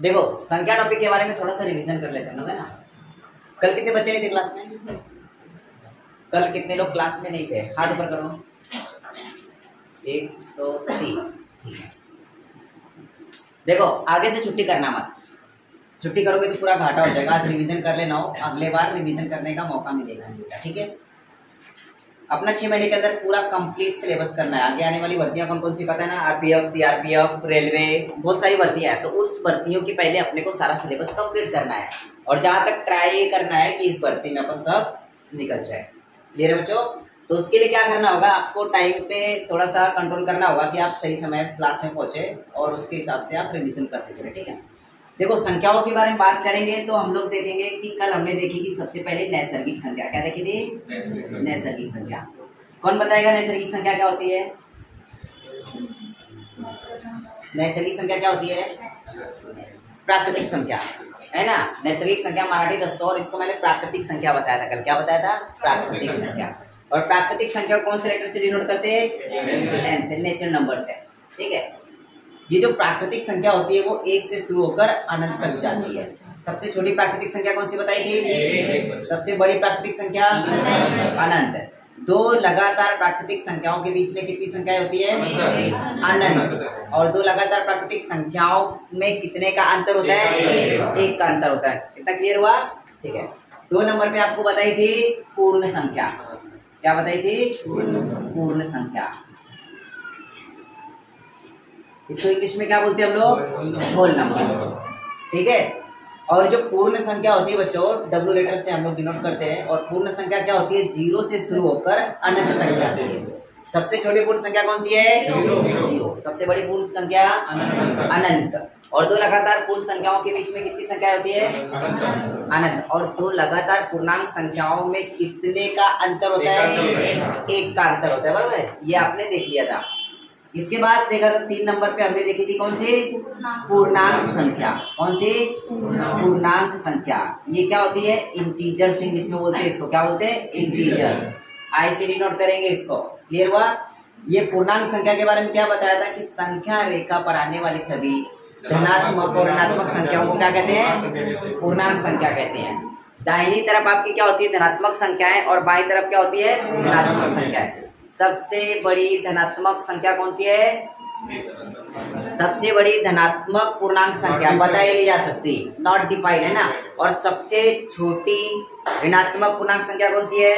देखो संख्या टॉपिक के बारे में थोड़ा सा रिवीजन कर लेते हैं लोग, है ना। कल कितने बच्चे नहीं थे क्लास में? कल कितने लोग क्लास में नहीं थे? हाथ ऊपर करो। 1 2 3। ठीक है, देखो आगे से छुट्टी करना मत। छुट्टी करोगे तो पूरा घाटा हो जाएगा। आज रिवीजन कर लेना हो, अगले बार रिवीजन करने का मौका मिलेगा। ठीक है, अपना 6 महीने के अंदर पूरा कंप्लीट सिलेबस करना है। आगे आने वाली भर्तियां कौन कौन सी पता है ना? आरपीएफ, सीआरपीएफ, रेलवे, बहुत सारी भर्तियां हैं। तो उस भर्तियों की पहले अपने को सारा सिलेबस कंप्लीट करना है और जहां तक ट्राई करना है कि इस भर्ती में अपन सब निकल जाए। क्लियर है बच्चों? तो उसके लिए क्या करना होगा, आपको टाइम पे थोड़ा सा कंट्रोल करना होगा कि आप सही समय क्लास में पहुंचे और उसके हिसाब से आप रिविजन करते चले। ठीक है, देखो संख्याओं के बारे में बात करेंगे तो हम लोग देखेंगे कि कल हमने देखी कि सबसे पहले नैसर्गिक संख्या। क्या देखी थी? नैसर्गिक संख्या। कौन बताएगा नैसर्गिक संख्या क्या होती है? नैसर्गिक संख्या क्या होती है? प्राकृतिक संख्या, है ना। नैसर्गिक संख्या मराठी दस्तौर, इसको मैंने प्राकृतिक संख्या बताया था कल। क्या बताया था? प्राकृतिक संख्या। और प्राकृतिक संख्या कौन से लेटर से डिनोट करते हैं? एन से, नेचुरल नंबर से। ठीक है, ये जो प्राकृतिक संख्या होती है वो 1 से शुरू होकर अनंत तक जाती है। सबसे छोटी प्राकृतिक संख्या कौन सी बताई थी? सबसे बड़ी प्राकृतिक संख्या अनंत। 2 लगातार प्राकृतिक संख्याओं के बीच में कितनी संख्याएं होती है? अनंत। और 2 लगातार प्राकृतिक संख्याओं में कितने का अंतर होता है? 1 का अंतर होता है। कितना क्लियर हुआ? ठीक है, 2 नंबर पे आपको बताई थी पूर्ण संख्या। क्या बताई थी? पूर्ण संख्या। इसको इंग्लिश में क्या बोलते हैं हम लोग? Whole number. ठीक है, और जो पूर्ण संख्या होती है बच्चों, डब्ल्यू लेटर से हम लोग डिनोट करते हैं। और पूर्ण संख्या क्या होती है? 0 से शुरू होकर अनंत तक जाती है। सबसे छोटी पूर्ण संख्या कौन सी है? 0। सबसे बड़ी पूर्ण संख्या अनंत। और 2 लगातार पूर्ण संख्याओं के बीच में कितनी संख्या होती है? अनंत। और 2 लगातार पूर्णांक संख्याओं में कितने का अंतर होता है? 1 का अंतर होता है। बराबर है, ये आपने देख लिया था। इसके बाद देखा था 3 नंबर पे हमने देखी थी कौन सी? पूर्णांक संख्या। कौन सी? पूर्णांक संख्या। ये क्या होती है? इंटीजर्स इंग्लिश में बोलते हैं इसको। क्या बोलते हैं? इंटीजर्स। आई से डिनोट करेंगे इसको। क्लियर हुआ? ये पूर्णांक संख्या के बारे में क्या बताया था कि संख्या रेखा पर आने वाली सभी धनात्मक और ऋणात्मक संख्याओं को क्या कहते हैं? पूर्णांक संख्या कहते हैं। दाहिनी तरफ आपकी क्या होती है? धनात्मक संख्याएं और बाईं तरफ क्या होती है? ऋणात्मक संख्याएं। सबसे बड़ी धनात्मक संख्या कौन सी है? सबसे बड़ी धनात्मक पूर्णांक संख्या बताई नहीं जा सकती, नॉट डिफाइंड, है ना। और सबसे छोटी ऋणात्मक पूर्णांक संख्या कौन सी है?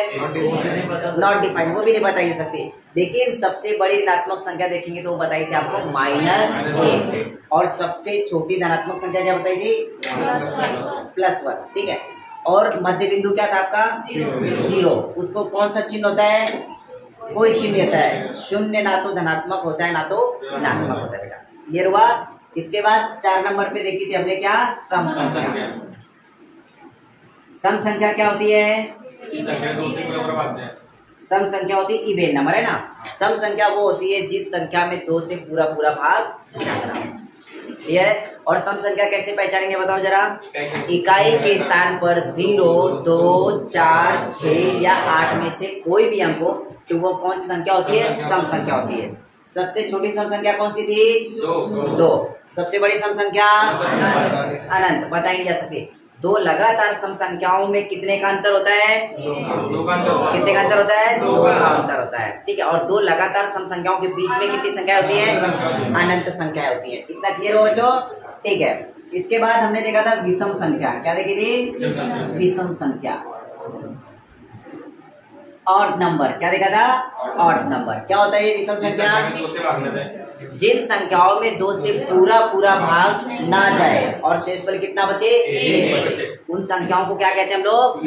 नॉट डिफाइंड, वो भी नहीं बताई जा सकती। लेकिन सबसे बड़ी ऋणात्मक संख्या देखेंगे तो वो बताई थी आपको -1। और सबसे छोटी धनात्मक संख्या क्या बताई थी? +1। ठीक है, और मध्य बिंदु क्या था आपका? 0। उसको कौन सा चिन्ह होता है? कोई चिन्ह देता है। 0 ना तो धनात्मक होता है ना तो ऋणात्मक होता है बेटा। क्लियर हुआ? इसके बाद 4 नंबर पे देखी थी हमने क्या? सम संख्या। सम संख्या क्या होती है? सम संख्या होती है इवेन नंबर, है ना। सम संख्या वो होती है जिस संख्या में 2 से पूरा भाग जाता है। क्लियर है? और सम संख्या कैसे पहचानेंगे बताओ जरा? इकाई के स्थान पर 0, 2, 4, 6 या 8 में से कोई भी अंक हो तो वो कौन सी संख्या होती है? सम संख्या होती है। सबसे छोटी सम संख्या कौन सी थी? 2। सबसे बड़ी सम संख्या अनंत, बताई नहीं जा सकती। 2 लगातार सम संख्याओं में कितने का अंतर होता है? 2 का अंतर। कितने का अंतर होता है? 2 का अंतर होता है। ठीक है, और 2 लगातार सम संख्याओं के बीच में कितनी संख्या होती है? अनंत संख्या होती है। इतना क्लियर हो बच्चों? ठीक है, इसके बाद हमने देखा था विषम संख्या। क्या देखी थी? विषम संख्या। Odd number. क्या देखा था? Odd number. क्या होता है ये विषम संख्या? जिन संख्याओं में 2 से पूरा भाग ना जाए और शेषफल कितना बचे? 1 बचे, उन संख्याओं को क्या कहते हैं हम लोग?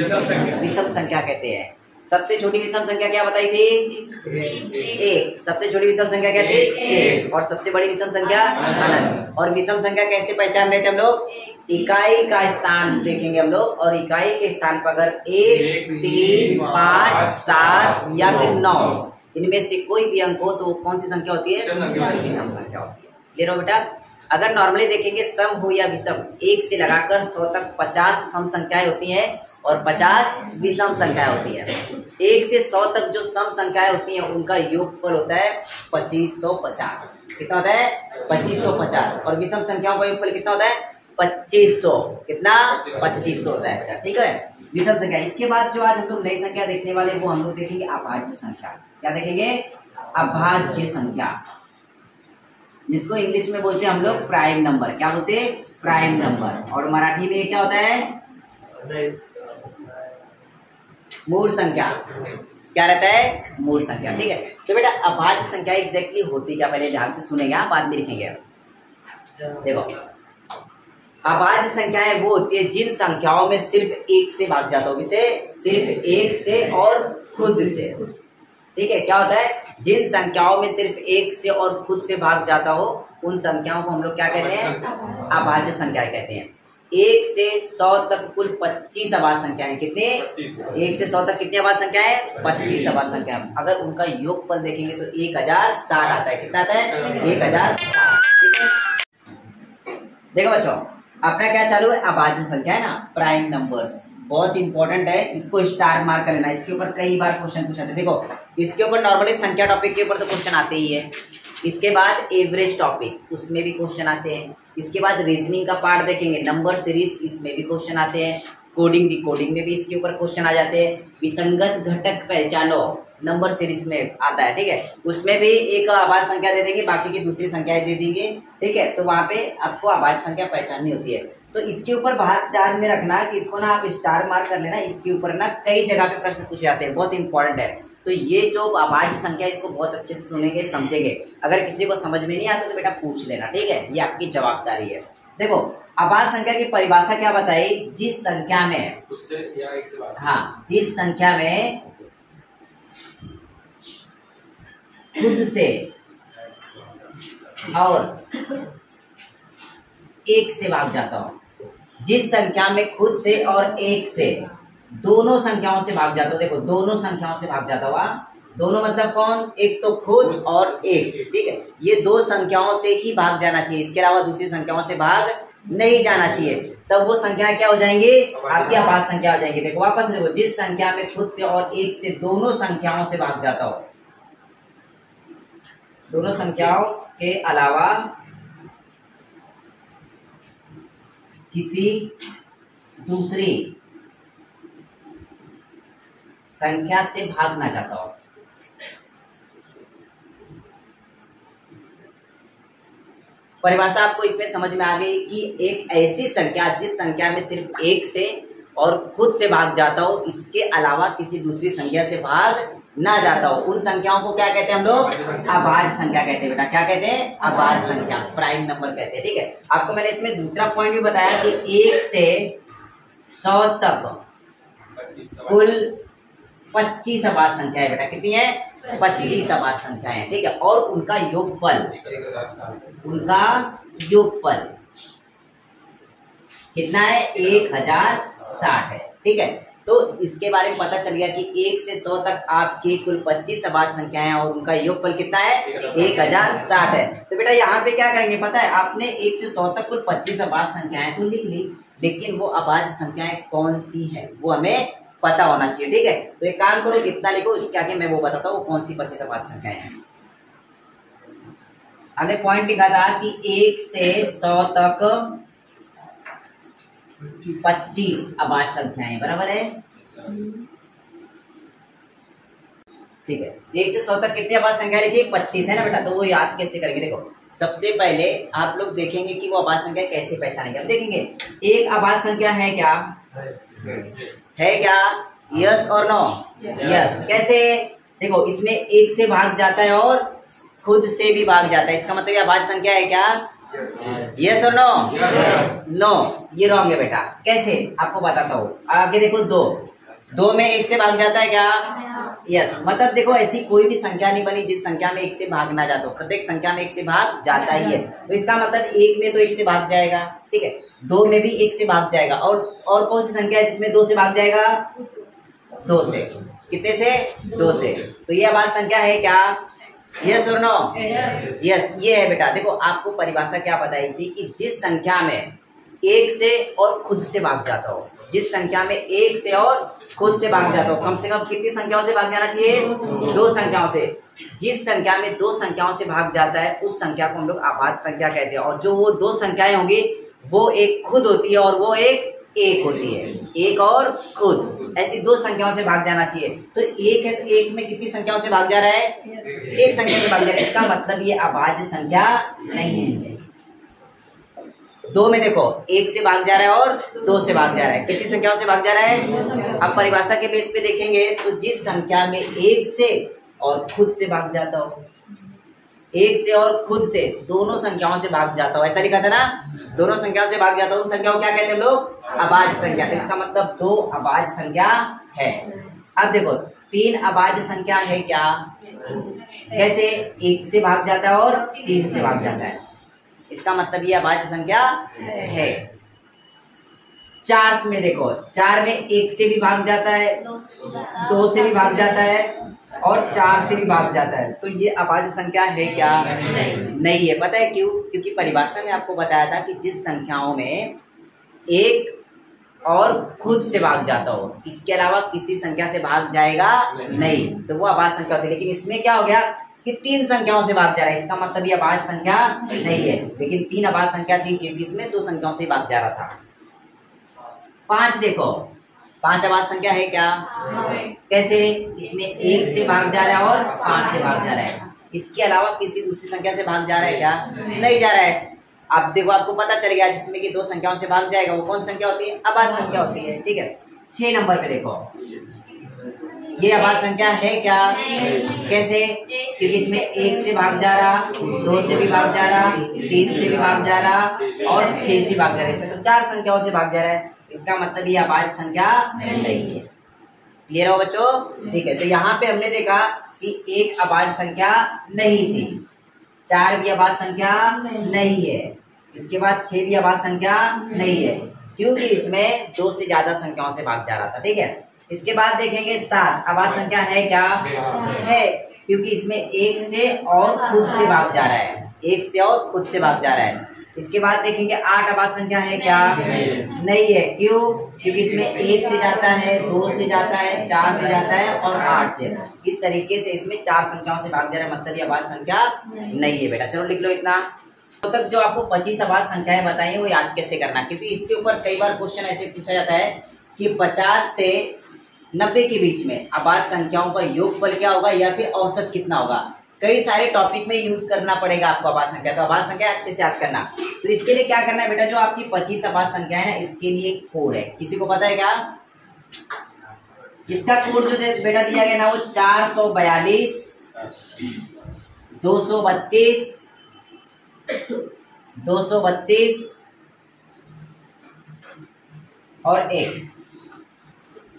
विषम संख्या कहते हैं। सबसे छोटी विषम संख्या क्या बताई थी? 1। सबसे छोटी विषम संख्या क्या थी? 1। और सबसे बड़ी विषम संख्या अनंत। और विषम संख्या कैसे पहचान रहे थे हम लोग? इकाई का स्थान देखेंगे हम लोग, और इकाई के स्थान पर अगर 1, 3, 5, 7 या फिर 9 इनमें से कोई भी अंक हो तो कौन सी संख्या होती है? विषम संख्या होती है। क्लियर हो बेटा? अगर नॉर्मली देखेंगे सम हो या विषम, 1 से लगाकर 100 तक 50 सम संख्याएं होती हैं और 50 विषम संख्याएं होती है। 1 से 100 तक जो सम संख्याएं होती हैं उनका योगफल होता है 2550। कितना होता है? 2550। और विषम संख्याओं का योगफल कितना होता है? 2500, कितना 2500 होता है बेटा, ठीक है। विषम संख्या। इसके बाद जो आज हम लोग नई संख्या देखने वाले वो हम लोग देखेंगे अभाज्य संख्या। क्या देखेंगे? अभाज्य संख्या, जिसको इंग्लिश में बोलते हैं हम लोग प्राइम नंबर। क्या बोलते हैं? Prime number. और मराठी में क्या होता है? मूल संख्या। क्या रहता है? मूल संख्या, ठीक है। तो बेटा अभाज्य संख्या एग्जैक्टली होती क्या, पहले ध्यान से सुनेंगे, आप बाद में लिखेंगे। देखो अभाज्य संख्याएं वो होती है जिन संख्याओं में सिर्फ एक से भाग जाता हो। किसे? सिर्फ एक से और खुद से, ठीक है। क्या होता है? जिन संख्याओं में सिर्फ एक से और खुद से भाग जाता हो उन संख्याओं को हम लोग क्या कहते हैं? अभाज्य संख्याएं कहते हैं। 1 से 100 तक कुल 25 अभाज्य संख्याएं। कितने? 1 से 100 तक कितनी अभाज्य संख्याएं? 25 अभाज्य संख्याएं। अगर उनका योगफल देखेंगे तो 1060 आता है। कितना आता है? 1060, ठीक है। देखो बच्चों, अपना क्या चालू है? अभाज्य संख्या है ना, प्राइम नंबर्स। बहुत इंपॉर्टेंट है, इसको स्टार मार्क कर लेना। इसके ऊपर कई बार क्वेश्चन पूछा था। देखो इसके ऊपर नॉर्मली संख्या टॉपिक के ऊपर तो क्वेश्चन आते ही है। इसके बाद एवरेज टॉपिक, उसमें भी क्वेश्चन आते हैं। इसके बाद रीजनिंग का पार्ट देखेंगे, नंबर सीरीज, इसमें भी क्वेश्चन आते हैं। कोडिंग डिकोडिंग में भी इसके ऊपर क्वेश्चन आ जाते हैं। विसंगत घटक पहचानो, नंबर सीरीज में आता है, ठीक है। उसमें भी एक अभाज्य संख्या दे देंगे, बाकी की दूसरी संख्याएं दे देंगे, ठीक है। तो वहां पे आपको अभाज्य संख्या पहचाननी होती है। तो इसके ऊपर बात ध्यान में रखना कि इसको ना आप स्टार मार्क कर लेना। इसके ऊपर ना कई जगह पे प्रश्न पूछे जाते हैं, बहुत इंपॉर्टेंट है। तो ये जो अभाज्य संख्या इसको बहुत अच्छे से सुनेंगे, समझेंगे। अगर किसी को समझ में नहीं आता तो बेटा पूछ लेना, ठीक है। ये आपकी जवाबदारी है। देखो अभाज्य संख्या की परिभाषा क्या बताई? जिस संख्या में उससे या एक से बात, हाँ, जिस संख्या में खुद से और एक से भाग जाता हो। जिस संख्या में खुद से और एक से, दोनों संख्याओं से भाग जाता हो। देखो दोनों संख्याओं से भाग जाता हुआ, दोनों मतलब कौन? एक तो खुद और एक, ठीक है। ये दो संख्याओं से ही भाग जाना चाहिए, इसके अलावा दूसरी संख्याओं से भाग नहीं जाना चाहिए। तब वो संख्या क्या हो जाएंगी? आपकी अभाज्य संख्या हो जाएंगी। देखो वापस देखो, जिस संख्या में खुद से और एक से, दोनों संख्याओं से भाग जाता हो, दोनों संख्याओं के अलावा किसी दूसरी संख्या से भाग ना जाता हो। परिभाषा आपको इसमें समझ में आ गई कि एक ऐसी संख्या जिस संख्या में सिर्फ एक से और खुद से भाग जाता हो, इसके अलावा किसी दूसरी संख्या से भाग ना जाता हो, उन संख्याओं को क्या कहते हैं हम लोग? अभाज्य संख्या कहते हैं बेटा। क्या कहते हैं? अभाज्य संख्या, प्राइम नंबर कहते हैं, ठीक है। आपको मैंने इसमें दूसरा पॉइंट भी बताया कि 1 से 100 तक कुल 25 अभाज्य संख्याएं बेटा। कितनी है? 25 अभाज्य संख्याएं हैं, ठीक है। और उनका योगफल, कितना है? 1060 है, ठीक है। तो इसके बारे में पता चल गया कि 1 से 100 तक आपकी कुल 25 अभाज्य संख्याएं हैं और उनका योगफल कितना है? 1060 है। तो बेटा यहाँ पे क्या करेंगे पता है? आपने 1 से 100 तक कुल 25 अभाज्य संख्याएं तो लिख ली, लेकिन वो अभाज्य संख्याएं कौन सी है वो हमें पता होना चाहिए, ठीक है। तो एक काम करो, कितना लिखो, इसके आगे मैं वो बताता हूँ कौन सी 25 अभाज्य संख्याएं हैं। हमने पॉइंट लिखा था कि 1 से 100 तक 25 अभाज्य संख्याएं, बराबर है, ठीक है। 1 से 100 तक कितनी अभाज्य संख्या लिखी? 25 है ना बेटा। तो वो याद कैसे करेंगे? देखो सबसे पहले आप लोग देखेंगे कि वो अभाज्य संख्या कैसे पहचानेंगे। अब देखेंगे एक अभाज्य संख्या है क्या? है क्या? यस और नो? यस। कैसे? देखो इसमें एक से भाग जाता है और खुद से भी भाग जाता है, इसका मतलब ये अभाज्य संख्या है क्या? यस और नो? नो, ये रॉन्ग है बेटा। कैसे? आपको बताता हूँ। आगे देखो, दो में एक से भाग जाता है क्या? यस। मतलब देखो ऐसी कोई भी संख्या नहीं बनी जिस संख्या में एक से भाग ना जाता हो, प्रत्येक संख्या में एक से भाग जाता ही है। तो इसका मतलब एक में तो एक से भाग जाएगा, ठीक है। 2 में भी एक से भाग जाएगा। और कौन सी संख्या है जिसमें 2 से भाग जाएगा? 2 से। कितने से? 2 से। तो ये अभाज्य संख्या है क्या? यस और नो? यस, ये है बेटा। देखो आपको परिभाषा क्या बताई थी कि जिस संख्या में एक से और खुद से भाग जाता हो, जिस संख्या में एक से और खुद से भाग जाता हो, कम से कम कितनी संख्याओं से भाग जाना चाहिए? 2 संख्याओं से। जिस संख्या में 2 संख्याओं से भाग जाता है उस संख्या को हम लोग अभाज्य संख्या कहते हैं। और जो वो 2 संख्याएं होंगी वो एक खुद होती है और वो एक होती है। एक और खुद, ऐसी दो संख्याओं से भाग जाना चाहिए। तो एक है तो एक में कितनी संख्याओं से भाग जा रहा है? एक संख्या से भाग जा रहा है। इसका मतलब ये अभाज्य संख्या नहीं है। दो में देखो एक से भाग जा रहा है और दो से भाग जा रहा है। कितनी संख्याओं से भाग जा रहा है? अब परिभाषा के बेस पे देखेंगे तो जिस संख्या में एक से और खुद से भाग जाता हो, एक से और खुद से दोनों संख्याओं से भाग जाता हो, ऐसा लिखा था ना, दोनों संख्याओं से भाग जाता हो, उन संख्याओं को क्या कहते हैं लोग? अभाज्य संख्या। तो इसका मतलब दो अभाज्य संख्या है। अब देखो तीन अभाज्य संख्या है क्या? कैसे? एक से भाग जाता है और तीन से भाग जाता है, इसका मतलब ये अभाज्य संख्या है। चार में देखो, चार में एक से भी भाग जाता है, दो से भी भाग जाता है और चार से भी भाग जाता है। तो ये अभाज्य संख्या है क्या? नहीं है। पता है क्यों? क्योंकि परिभाषा में आपको बताया था कि जिस संख्याओं में एक और खुद से भाग जाता हो, इसके अलावा किसी संख्या से भाग जाएगा नहीं, तो वो अभाज्य संख्या होती है। लेकिन इसमें क्या हो गया कि तीन संख्याओं से भाग जा रहा है, इसका मतलब ये अभाज्य संख्या नहीं है। लेकिन तीन अभाज्य संख्या थी क्योंकि इसमें दो संख्याओं से भाग जा रहा था। पांच देखो, पांच अभाज्य संख्या है क्या? कैसे? इसमें एक से भाग जा रहा है और पांच से भाग जा रहा है, इसके अलावा किसी दूसरी संख्या से भाग जा रहा है क्या? नहीं जा रहा है। अब देखो आपको पता चल गया जिसमें कि दो संख्याओं से भाग जाएगा वो कौन संख्या होती है? अभाज्य संख्या होती है। ठीक है, 6 नंबर पे देखो, ये अभाज्य संख्या है क्या? कैसे? क्योंकि इसमें एक से भाग जा रहा, दो से भी भाग जा रहा, तीन से भी भाग जा रहा और 6 से भाग जा रहा है, इसमें तो चार संख्याओं से भाग जा रहा है, इसका मतलब ये अभाज्य संख्या नहीं है। क्लियर हो बच्चों? ठीक है, तो यहाँ पे हमने देखा कि एक अभाज्य संख्या नहीं थी, चार भी अभाज्य संख्या नहीं है, इसके बाद 6 भी अभाज्य संख्या नहीं है, क्योंकि इसमें दो से ज्यादा संख्याओं से भाग जा रहा था। ठीक है, इसके बाद देखेंगे 7 अभाज्य संख्या है क्या? है, क्योंकि इसमें एक से और खुद से भाग जा रहा है, एक से और खुद से भाग जा रहा है। इसके बाद देखेंगे 8 अभाज्य संख्या है क्या? नहीं है। क्यों? क्योंकि इसमें एक से जाता है, दो से जाता है, चार से जाता है और 8 से, इस तरीके से इसमें चार संख्याओं से भाग जा रहा है, मतलब ये अभाज्य संख्या नहीं है बेटा। चलो लिख लो इतना। तो तक जो आपको 25 अभाज्य संख्याएं बताई वो याद कैसे करना, क्योंकि इसके ऊपर कई बार क्वेश्चन ऐसे पूछा जाता है कि 50 से 90 के बीच में अभाज्य संख्याओं का योगफल क्या होगा या फिर औसत कितना होगा। कई सारे टॉपिक में यूज करना पड़ेगा आपको अभाज्य संख्या, तो अभाज्य संख्या अच्छे से याद करना। तो इसके लिए क्या करना है बेटा, जो आपकी 25 अभाज्य संख्या है ना, इसके लिए एक कोड है, किसी को पता है क्या? इसका कोड जो बेटा दिया गया ना वो 442 232 232 और 1,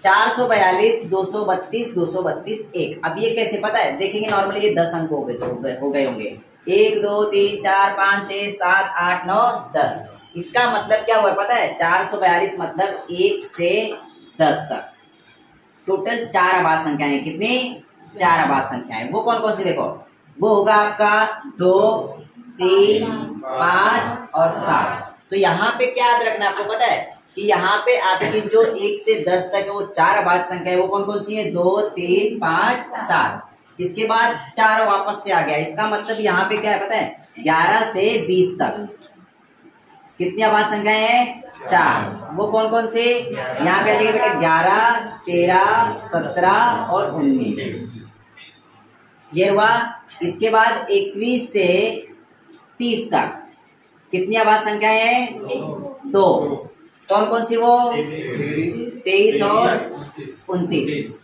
442 232 232 1। अब ये कैसे पता है? देखेंगे नॉर्मली ये 10 अंक हो गए होंगे, 1 2 3 4 5 6 7 8 9 10। इसका मतलब क्या हुआ पता है? 442 मतलब 1 से 10 तक टोटल 4 अभाज्य संख्याएं। कितनी? 4 अभाज्य संख्याएं। वो कौन कौन सी? देखो वो होगा आपका 2 3 5 और 7। तो यहाँ पे क्या याद रखना आपको पता है कि यहाँ पे आपकी जो 1 से 10 तक है वो 4 अभाज्य संख्या है, वो कौन कौन सी है? 2 3 5 7। इसके बाद 4 वापस से आ गया, इसका मतलब यहाँ पे क्या है पता है? 11 से 20 तक कितनी अभाज्य संख्याएं हैं? 4। वो कौन कौन से? यहाँ पे आ जाएगा बेटा 11 13 17 और 19, ये हुआ। इसके बाद 21 से 30 तक कितनी अभाज्य संख्याएं हैं? 2। कौन कौन सी? वो 23 और 29।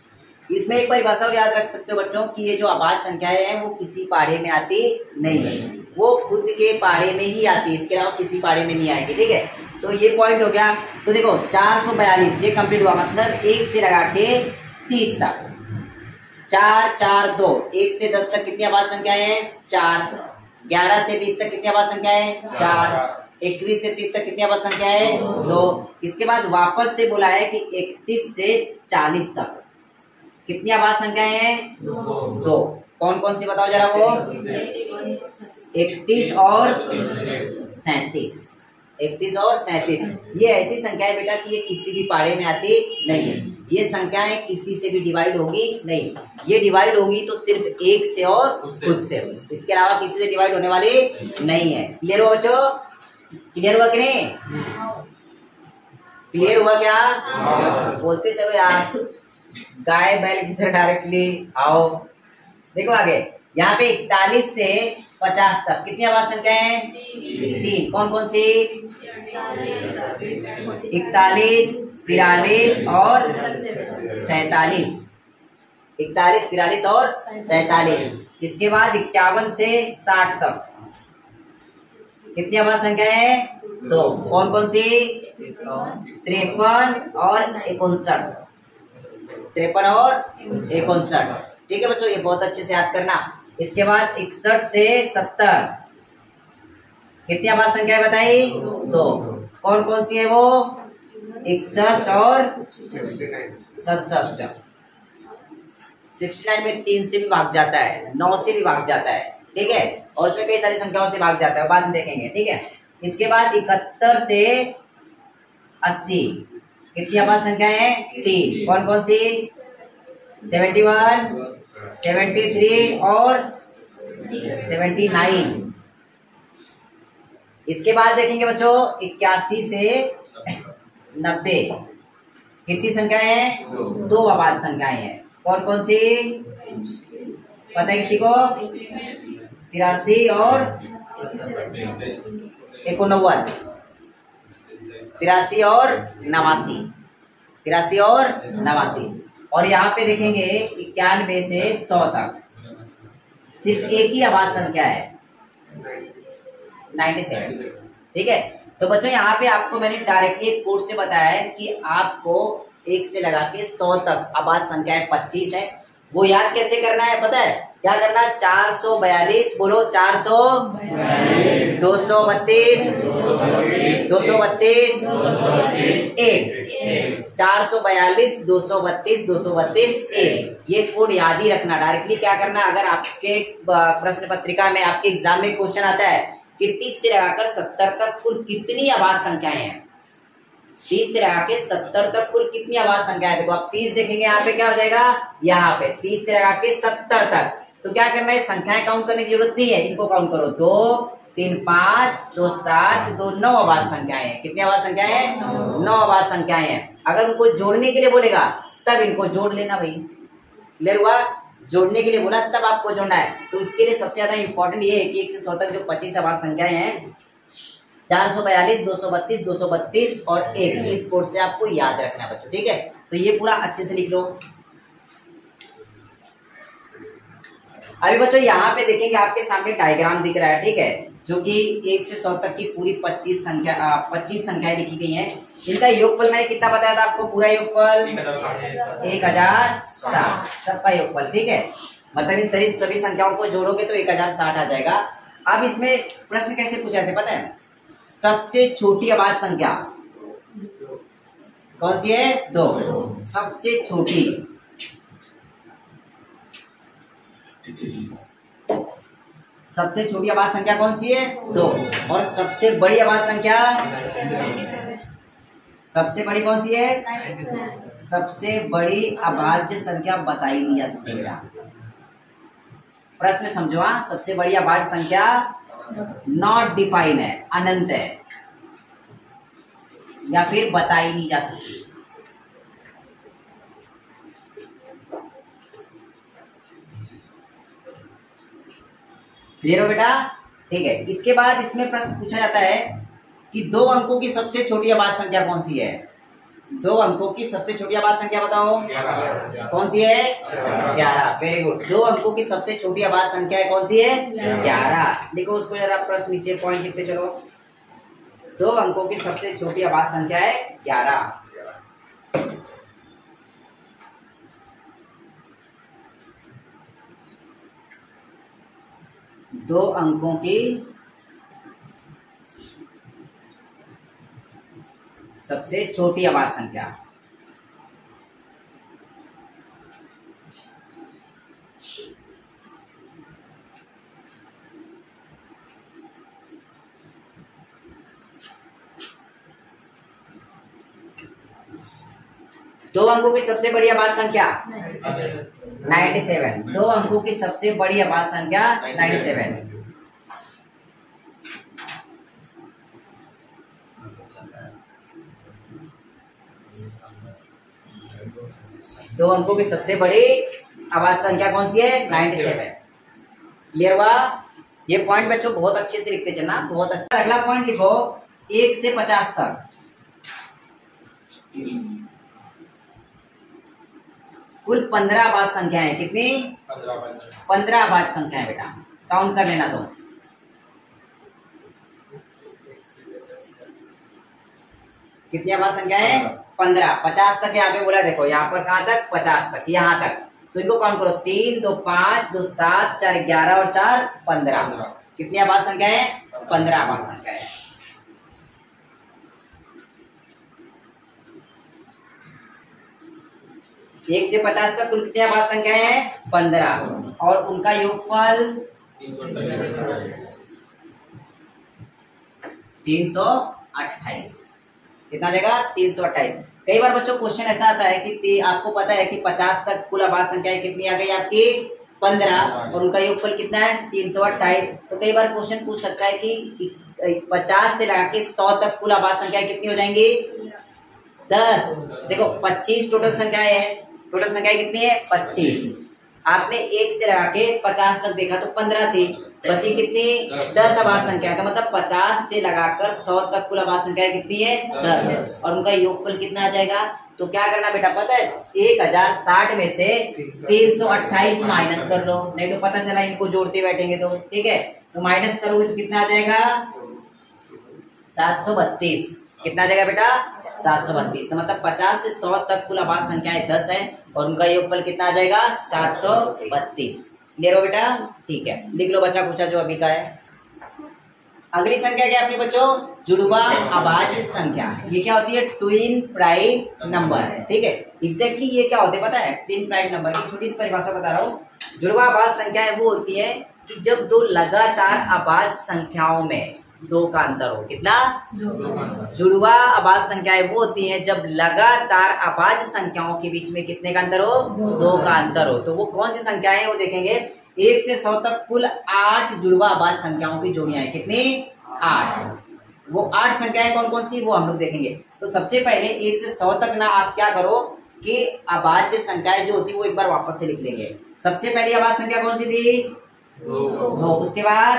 इसमें एक परिभाषा और याद रख सकते हो बच्चों कि ये जो अभाज्य संख्याएं हैं वो किसी पाढ़े में आती नहीं है, वो खुद के पाढ़े में ही आती है, इसके अलावा किसी पाढ़े में नहीं आएगी। ठीक है, तो ये पॉइंट हो गया। तो देखो 442 ये कंप्लीट हुआ, मतलब 1 से लगा के 30 तक 4 4 2। 1 से 10 तक कितनी अभाज्य संख्याएं हैं? 4। 11 से 20 तक कितनी अभाज्य संख्याएं हैं? 4। 21 से 30 तक कितनी अभाज्य संख्याएं हैं? 2। इसके बाद वापस से बोला है कि 31 से 40 तक कितनी अभाज्य संख्याएं हैं? 2। कौन कौन सी बताओ जरा? वो 31 और 37। 31 और 37 ये ऐसी संख्याएं बेटा कि ये किसी भी पाढ़े में आती नहीं है, ये संख्याएं किसी से भी डिवाइड होगी नहीं, ये डिवाइड होगी तो सिर्फ 1 से और खुद से होगी, इसके अलावा किसी से डिवाइड होने वाली नहीं है। क्लियर हो बच्चों? क्लियर हुआ कि नहीं? क्लियर हुआ क्या? बोलते चलो यार, गाय बैल की तरह डायरेक्टली आओ। देखो आगे, यहाँ पे 41 से 50 तक कितनी आवाज संख्या है? 3। कौन कौन सी? 41, 43 और 47। 41, 43 और 47। इसके बाद 51 से 60 तक कितनी आवाज संख्या है? 2। कौन कौन सी? 53 और 59। 53 और 59। ठीक है बच्चों, ये बहुत अच्छे से याद करना। इसके बाद 61 से 70 कितनी आवाज संख्या है बताई? 2। कौन कौन सी है वो? 61 और 67। 69 में 3 से भी भाग जाता है, 9 से भी भाग जाता है, ठीक है, और उसमें कई सारी संख्याओं से भाग जाता है, बाद में देखेंगे, ठीक है। इसके बाद 71 से 80 कितनी आवाज संख्या है? 3। कौन कौन सी? 71, 73 और 79। इसके बाद देखेंगे बच्चों 81 से 90 कितनी संख्याएं हैं? 2 आवाज संख्याएं हैं। कौन कौन सी? पता है किसी को? 83 और 89। 83 और 89। 83 और 89। और यहाँ पे देखेंगे 91 से 100 तक सिर्फ एक ही आवाज संख्या है, 97। ठीक है, तो बच्चों यहाँ पे आपको मैंने डायरेक्टली एक कोड से बताया है कि आपको 1 से लगा के 100 तक आवाज संख्याएं 25 है। वो याद कैसे करना है पता है? क्या करना? 442, बोलो 442, 232, 232, 1। 442, 232, 232, 1। ये कोड याद ही रखना। डायरेक्टली क्या करना, अगर आपके प्रश्न पत्रिका में आपके एग्जाम में क्वेश्चन आता है कि 30 से लगाकर 70 तक कुल कितनी आवाज संख्याएं हैं, 30 से लगा के 70 तक कुल कितनी आवाज संख्याएं? देखो आप 30 देखेंगे, यहाँ पे क्या हो जाएगा? यहाँ पे 30 से लगा के 70 तक। तो क्या करना है? संख्याएं काउंट करने की जरूरत नहीं है, इनको काउंट करो। 2, 3, 5, 2, 7, 2, 9 आवाज संख्याएं हैं। कितनी आवाज संख्याएं हैं? 9 आवाज संख्याएं हैं। अगर उनको जोड़ने के लिए बोलेगा तब इनको जोड़ लेना भाई। क्लियर हुआ? जोड़ने के लिए बोला तब आपको जोड़ना है। तो इसके लिए सबसे ज्यादा इंपॉर्टेंट ये है कि 1 से 100 तक जो 25 आवाज संख्याएं हैं, 442, 232, 232 और 1, इस कोड से आपको याद रखना है बच्चों। ठीक है, तो ये पूरा अच्छे से लिख लो। अभी बच्चों यहाँ पे देखेंगे आपके सामने डायग्राम दिख रहा है, ठीक है, जो कि 1 से 100 तक की पूरी 25 संख्याएं लिखी गई हैं। इनका योगफल मैंने कितना बताया था आपको? पूरा योगफल 1060, सबका योगफल। ठीक है, मतलब इन सभी संख्याओं को जोड़ोगे तो 1060 आ जाएगा। अब इसमें प्रश्न कैसे पूछा थे पता है? सबसे छोटी आवाज संख्या कौन सी है? 2। सबसे छोटी, सबसे छोटी आवाज संख्या कौन सी है? 2। और सबसे बड़ी आवाज संख्या? सबसे बड़ी कौन सी है? सबसे बड़ी अभाज्य संख्या बताई नहीं जा सकती बेटा। प्रश्न समझो। सबसे बड़ी अभाज्य संख्या नॉट डिफाइन है, अनंत है, या फिर बताई नहीं जा सकती। क्लियर हो बेटा? ठीक है, इसके बाद इसमें प्रश्न पूछा जाता है कि 2 अंकों की सबसे छोटी आवाज संख्या कौन सी है? 2 अंकों की सबसे छोटी आवाज संख्या बताओ। 11। कौन सी है? 11। Very good. 2 अंकों की सबसे छोटी आवाज संख्या कौन सी है? 11। देखो उसको जरा प्रश्न नीचे पॉइंट लिखते चलो। 2 अंकों की सबसे छोटी आवाज संख्या है 11। 2 अंकों की सबसे छोटी आवाज संख्या। दो अंकों की सबसे बड़ी आवाज संख्या 97। 2 अंकों की सबसे बड़ी आवाज संख्या 97। दो अंकों की सबसे बड़ी अभाज्य संख्या कौन सी है? 97। क्लियर हुआ? ये पॉइंट बच्चों बहुत अच्छे से लिखते चलना, बहुत अच्छा। अगला पॉइंट लिखो 1 से 50 तक कुल 15 अभाज्य संख्याएं। कितनी? 15 अभाज्य संख्याएं बेटा, काउंट कर लेना तुम। कितनी अभाज्य संख्याएं? 15। 50 तक यहाँ पे बोला, देखो यहाँ पर कहाँ तक? 50 तक, यहाँ तक। तो इनको काउंट करो, 3 2 5 2 7 4 11 और 4 15। कितनी अभाज्य संख्याएं? 15 अभाज्य संख्याएं। एक से 50 तक कुल कितनी अभाज्य संख्याएं हैं? 15। और उनका योगफल 328। कितना देगा? 328। कई बार बच्चों क्वेश्चन ऐसा आता है कि आपको पता है कि 50 तक कुल अभाज्य संख्याएं कितनी आ गई आपकी? 15, और उनका योगफल कितना है? 328। तो कई बार क्वेश्चन पूछ सकता है कि 50 से लगा के 100 तक कुल अभाज्य संख्याएं कितनी हो जाएंगी? 10। देखो 25 टोटल संख्याएं हैं, टोटल संख्याएं कितनी है? 25। आपने 1 से लगा के 50 तक देखा तो 15 थी, बची कितनी? 10 अभाज्य संख्या। का मतलब 50 से लगाकर 100 तक कुल अभाज्य संख्या कितनी है? 10। और उनका योगफल कितना आ जाएगा? तो क्या करना बेटा पता है? 1060 में से 328 माइनस कर लो, नहीं तो पता चला इनको जोड़ते बैठेंगे तो। ठीक है, तो माइनस करोगे तो कितना आ जाएगा? 732। कितना आ जाएगा बेटा? 732। तो मतलब 50 से 100 तक कुल अभाज्य संख्याएं 10 है, और उनका योगफल कितना आ जाएगा? 732। क्लियर हो बेटा? ठीक है, लिख लो बच्चा पूछा जो अभी का है। अगली संख्या क्या अपने बच्चों? जुड़वा अभाज्य संख्या। ये क्या होती है? ट्विन प्राइम नंबर है। ठीक है, एग्जैक्टली ये क्या होते हैं पता है? ट्विन प्राइम नंबर की छोटी सी परिभाषा बता रहा हूँ। जुड़वा अभाज्य संख्याएं वो होती है कि जब दो लगातार अभाज्य संख्याओं में 2 का अंतर हो। कितना? 2। जुड़वा अभाज्य संख्याएं वो होती हैं जब लगातार अभाज्य संख्याओं के बीच में कितने का अंतर हो? 2 का अंतर हो। तो वो कौन सी संख्याएं हैं वो देखेंगे। 1 से 100 तक कुल 8 जुड़वा अभाज्य संख्याओं की जोड़ियां हैं। कितनी? 8। वो 8 संख्याएं कौन कौन सी वो हम लोग देखेंगे। तो सबसे पहले 1 से 100 तक ना आप क्या करो कि अभाज्य संख्याएं जो होती है वो एक बार वापस से लिख लेंगे। सबसे पहली अभाज्य संख्या कौन सी थी? 2। उसके बाद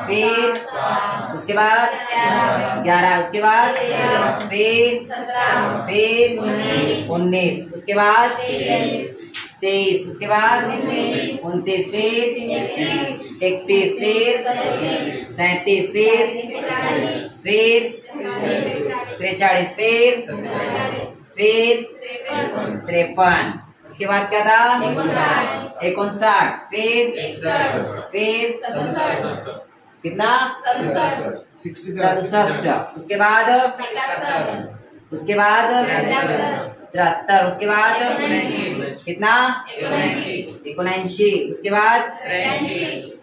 फिर उसके बाद 11, उसके बाद फिर 19, उसके बाद 23, उसके बाद 29, फिर 31, फिर 37, फिर 43, फिर 53। उसके बाद क्या था? 59, फिर कितना? 67। उसके बाद 73, उसके बाद कितना? 79, उसके बाद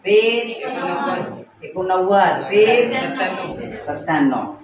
फिर 89, फिर 97।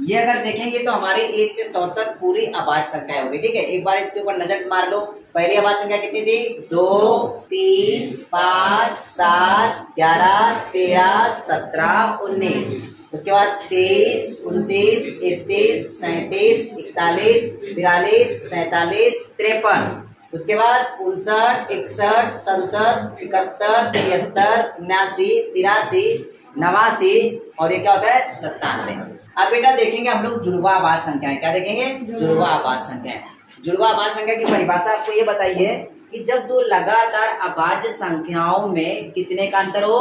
ये अगर देखेंगे तो हमारे 1 से 100 तक पूरी अभाज्य संख्याएं होगी। ठीक है, एक बार इसके ऊपर नजर मार लो। पहली अभाज्य संख्या कितनी थी? 2 3 5 7 11 13 17 19। उसके बाद 23 29 31 37 41 42 47 53। उसके बाद 59 61 67 71 73 79 83 89, और ये क्या होता है? 97। अब बेटा देखेंगे हम लोग जुड़वा अभाज्य संख्याएं। क्या देखेंगे? जुड़वा अभाज्य संख्याएं। जुड़वा अभाज्य संख्या की परिभाषा आपको ये बताइए कि जब दो लगातार अभाज्य संख्याओं में कितने का अंतर हो?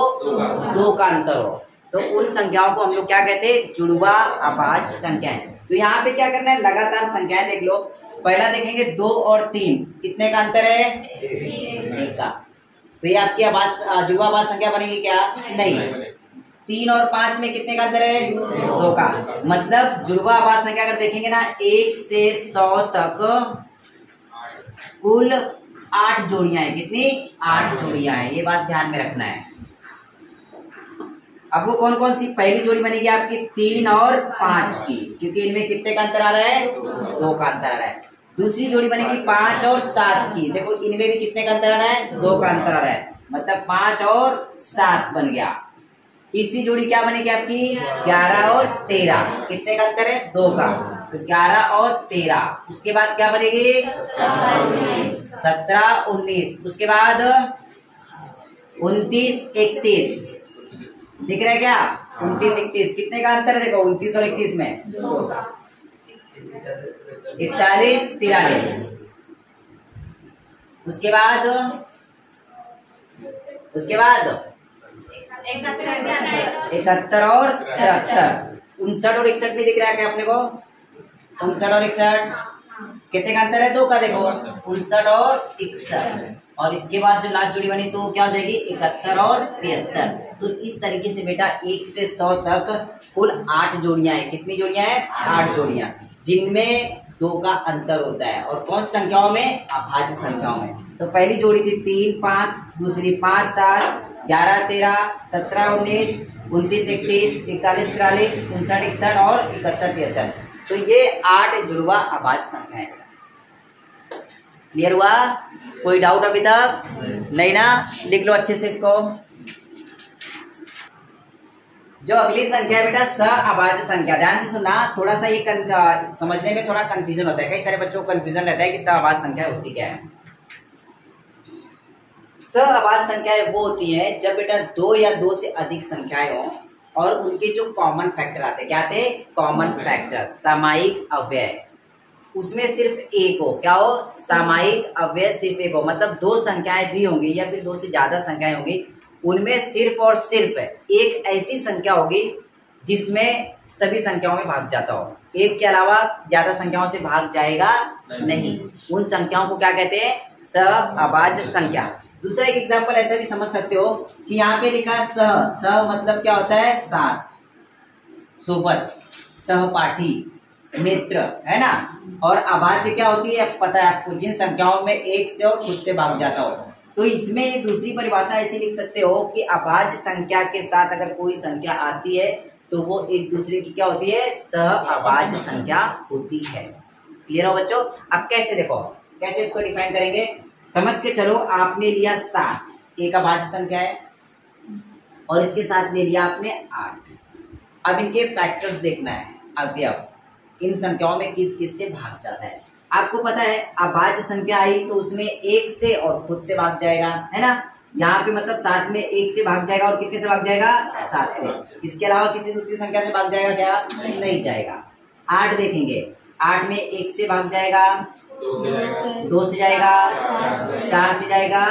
2 का अंतर हो, तो उन संख्याओं को हम लोग क्या कहते हैं? जुड़वा अभाज्य संख्याएं। तो यहाँ पे क्या करना है? लगातार संख्याएं देख लो। पहला देखेंगे 2 और 3, कितने का अंतर है? 1 का। तो ये आपकी जुड़वा अभाज्य संख्या बनेगी क्या? नहीं। 3 और 5 में कितने का अंतर है? 2 का। मतलब जुड़वा अभाज्य संख्या अगर देखेंगे ना 1 से 100 तक कुल 8 जोड़ियां हैं। कितनी? 8 जोड़ियां हैं। ये बात ध्यान में रखना है। अब वो कौन कौन सी? पहली जोड़ी बनेगी आपकी 3 और 5 की, क्योंकि इनमें कितने का अंतर आ रहा है? 2 का अंतर आ रहा है। दूसरी जोड़ी बनेगी 5 और 7 की, देखो इनमें भी कितने का अंतर आ रहा है? 2 का अंतर आ रहा है। मतलब 5 और 7 बन गया। तीसरी जोड़ी क्या बनेगी आपकी 11 और 13, कितने का अंतर है 2 का, तो 11 और 13, उसके बाद क्या बनेगी 17 19, उसके बाद 29 31, दिख रहा है क्या 29 31, कितने का अंतर है देखो 29 और 31 में 41 43, उसके बाद 71 और 73, 59 और 61 नहीं दिख रहा है क्या अपने को, 59 और 61 कितने का अंतर है 2 का, देखो 59 और 61, और इसके बाद जो लास्ट जोड़ी बनी तो क्या हो जाएगी 71 और 73। तो इस तरीके से बेटा 1 से 100 तक कुल 8 जोड़ियां हैं, कितनी जोड़ियां हैं 8 जोड़ियां, जिनमें 2 का अंतर होता है, और कौन सी संख्याओं में अभाज्य संख्याओं में। तो पहली जोड़ी थी 3 5, दूसरी 5 7, 11 13, 17 19, 29 31, 41 43, 59 61 और 71 73। तो ये 8 जुड़वा अभाज्य संख्या है। क्लियर हुआ, कोई डाउट अभी तक नहीं ना, लिख लो अच्छे से इसको। जो अगली संख्या है बेटा सअभाज्य संख्या, ध्यान से सुनना, थोड़ा सा ये समझने में थोड़ा कंफ्यूजन होता है, कई सारे बच्चों को कंफ्यूजन रहता है कि सअभाज्य संख्या होती क्या है। सअभाज्य संख्याएं वो होती है जब बेटा 2 या 2 से अधिक संख्याएं हो और उनके जो कॉमन फैक्टर आते हैं, क्या आते हैं कॉमन फैक्टर, सामायिक अव्यय, उसमें सिर्फ एक हो, क्या हो सामायिक अव्यय सिर्फ एक हो, मतलब 2 संख्याएं दी होंगी या फिर 2 से ज्यादा संख्याएं होंगी, उनमें सिर्फ और सिर्फ एक ऐसी संख्या होगी जिसमें सभी संख्याओं में भाग जाता हो, एक के अलावा ज्यादा संख्याओं से भाग जाएगा नहीं, उन संख्याओं को क्या कहते हैं सअभाज्य संख्या। दूसरा एक एग्जांपल ऐसा भी समझ सकते हो कि यहाँ पे लिखा है स मतलब क्या होता है साथ, सोबत, सहपाठी, मित्र, है ना, और अभाज्य क्या होती है पता है आपको, जिन संख्याओं में एक से और खुद से भाग जाता हो। तो इसमें दूसरी परिभाषा ऐसी लिख सकते हो कि अभाज्य संख्या के साथ अगर कोई संख्या आती है तो वो एक दूसरे की क्या होती है सअभाज्य संख्या होती है। क्लियर हो बच्चों। अब कैसे देखो, कैसे इसको डिफाइन करेंगे, समझ के चलो। आपने लिया 7, एक अभाज्य संख्या है, और इसके साथ ले लिया आपने 8। अब इनके फैक्टर्स देखना है, अवयव, इन संख्याओं में किस किस से भाग जाता है। आपको पता है अभाज्य संख्या आई तो उसमें 1 से और खुद से भाग जाएगा, है ना, यहाँ पे मतलब 7 में 1 से भाग जाएगा, और कितने से भाग जाएगा 7 से, इसके अलावा किसी दूसरी संख्या से भाग जाएगा क्या नहीं जाएगा। 8 देखेंगे, 8 में 1 से भाग जाएगा, 2 से जाएगा, 4 से जाएगा,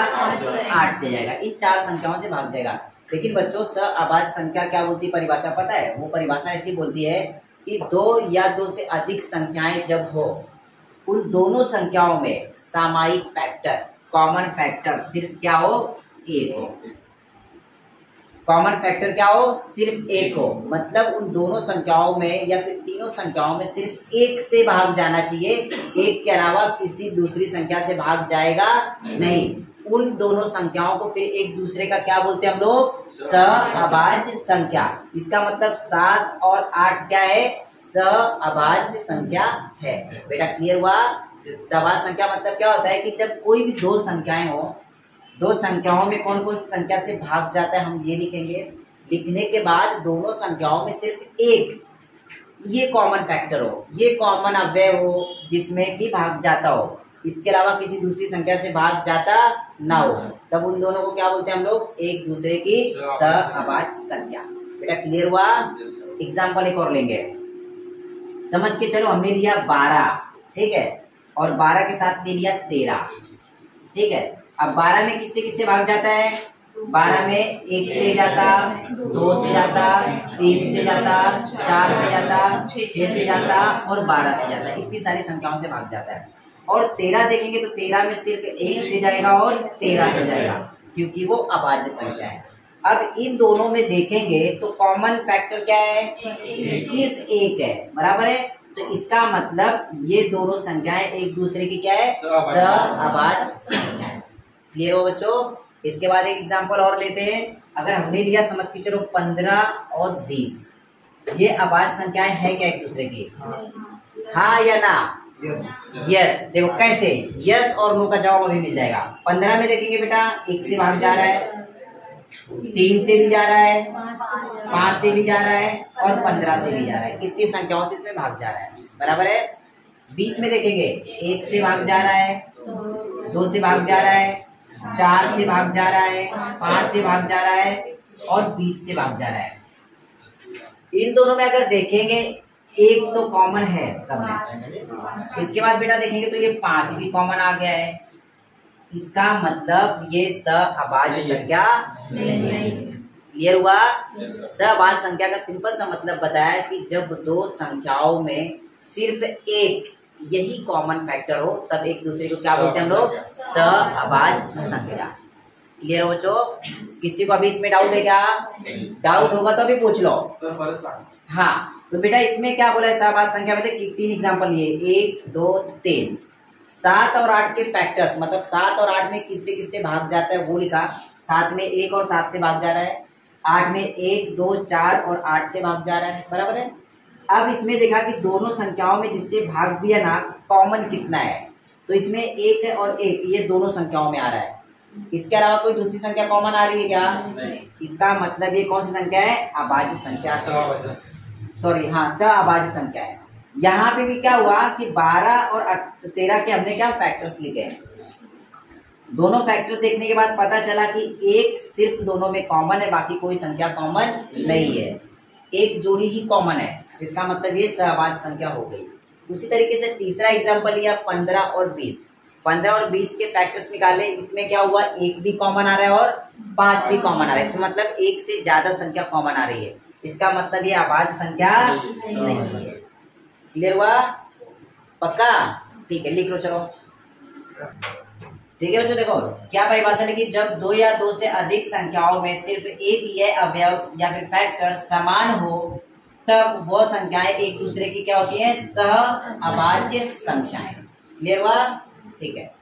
8 से जाएगा, इन 4 संख्याओं से भाग जाएगा। लेकिन बच्चों सअभाज्य संख्या क्या बोलती है परिभाषा पता है, वो परिभाषा ऐसी बोलती है कि 2 या 2 से अधिक संख्याएं जब हो, उन दोनों संख्याओं में सामायिक फैक्टर, कॉमन फैक्टर सिर्फ क्या हो एक हो, कॉमन फैक्टर क्या हो सिर्फ एक हो, मतलब उन दोनों संख्याओं में या फिर तीनों संख्याओं में सिर्फ एक से भाग जाना चाहिए, एक के अलावा किसी दूसरी संख्या से भाग जाएगा नहीं। उन दोनों संख्याओं को फिर एक दूसरे का क्या बोलते हैं हम लोग सअभाज्य संख्या। इसका मतलब 7 और 8 क्या है सअभाज्य संख्या है। बेटा क्लियर हुआ। सअभाज्य संख्या मतलब क्या होता है कि जब कोई भी 2 संख्याएं हो, 2 संख्याओं में कौन कौन सी संख्या से भाग जाता है हम ये लिखेंगे, लिखने के बाद दोनों संख्याओं में सिर्फ एक ये कॉमन फैक्टर हो, ये कॉमन अव्यय हो जिसमें कि भाग जाता हो, इसके अलावा किसी दूसरी संख्या से भाग जाता ना हो, तब उन दोनों को क्या बोलते हैं हम लोग एक दूसरे की सअभाज्य संख्या। बेटा क्लियर हुआ। एग्जाम्पल एक और लेंगे, समझ के चलो। हमने लिया 12, ठीक है, और 12 के साथ ले लिया 13, ठीक है। अब 12 में किससे किससे भाग जाता है, 12 में 1 से जाता, 2 से जाता, 3 से जाता, 4 से जाता, 6 से जाता और 12 से जाता, इतनी सारी संख्याओं से भाग जाता है। और 13 देखेंगे तो 13 में सिर्फ 1 से जाएगा और 13 से जाएगा, क्योंकि वो अभाज्य संख्या है। अब इन दोनों में देखेंगे तो कॉमन फैक्टर क्या है, सिर्फ 1 है, बराबर है। तो इसका मतलब ये दोनों संख्याएं एक दूसरे की क्या है सअभाज्य संख्या है। क्लियर हो बच्चों। इसके बाद एक एग्जांपल और लेते हैं। अगर हमने लिया समझ के चलो 15 और 20, ये अभाज्य संख्याएं हैं क्या एक दूसरे की, हाँ या ना, यस। देखो कैसे, यस और नो का जवाब अभी मिल जाएगा। 15 में देखेंगे बेटा 1 से भाग जा रहा है, 3 से भी जा रहा है, 5 से भी जा रहा है और 15 से भी जा रहा है। कितनी संख्याओं से इसमें भाग जा रहा है, बराबर है। 20 में देखेंगे 1 से भाग जा रहा है, 2 से भाग जा रहा है, 4 से भाग जा रहा है, 5 से भाग जा रहा है और 20 से भाग जा रहा है। इन दोनों में अगर देखेंगे एक तो कॉमन है सब में। इसके बाद बेटा देखेंगे तो ये 5 भी कॉमन आ गया है। इसका मतलब ये सहअभाज्य संख्या नहीं है। क्लियर हुआ? सहअभाज्य संख्या का सिंपल सा मतलब बताया कि जब दो संख्याओं में सिर्फ एक यही कॉमन फैक्टर हो तब एक दूसरे को क्या बोलते हैं हम लोग? सहअभाज्य संख्या। क्लियर हो बच्चों? किसी को अभी इसमें डाउट है क्या? डाउट होगा तो अभी पूछ लो। हाँ, तो बेटा इसमें क्या बोला है सहअभाज्य संख्या में? 3 एग्जाम्पल लिए, 1 2 3। 7 और 8 के फैक्टर्स, मतलब 7 और 8 में किससे किससे भाग जाता है वो लिखा। 7 में 1 और 7 से भाग जा रहा है, 8 में 1 2 4 और 8 से भाग जा रहा है, बराबर है। अब इसमें देखा कि दोनों संख्याओं में जिससे भाग दिया ना कॉमन कितना है, तो इसमें 1 है और 1 ये दोनों संख्याओं में आ रहा है। इसके अलावा कोई दूसरी संख्या कॉमन आ रही है क्या? इसका मतलब ये कौन सी संख्या है? अभाज्य संख्या, सॉरी हाँ सहअभाज्य संख्या है। यहाँ पे भी क्या हुआ कि 12 और 13 के हमने क्या फैक्टर्स लिखे। दोनों फैक्टर्स देखने के बाद पता चला कि एक सिर्फ दोनों में कॉमन है, बाकी कोई संख्या कॉमन नहीं है, एक जोड़ी ही कॉमन है। इसका मतलब ये सहअभाज्य संख्या हो गई। उसी तरीके से तीसरा एग्जांपल लिया 15 और 20। 15 और 20 के फैक्टर्स निकाले, इसमें क्या हुआ? 1 भी कॉमन आ रहा है और 5 भी कॉमन आ रहा है। इसमें मतलब एक से ज्यादा संख्या कॉमन आ रही है। इसका मतलब ये अभाज्य संख्या नहीं है। क्लियर हुआ? पक्का? ठीक है, लिख लो चलो। ठीक है बच्चों, देखो क्या परिभाषा लिखी? जब 2 या 2 से अधिक संख्याओं में सिर्फ एक यह अवयव या फिर फैक्टर समान हो तब वह संख्याएं एक दूसरे की क्या होती है? सहअभाज्य संख्याएं। क्लियर हुआ? ठीक है।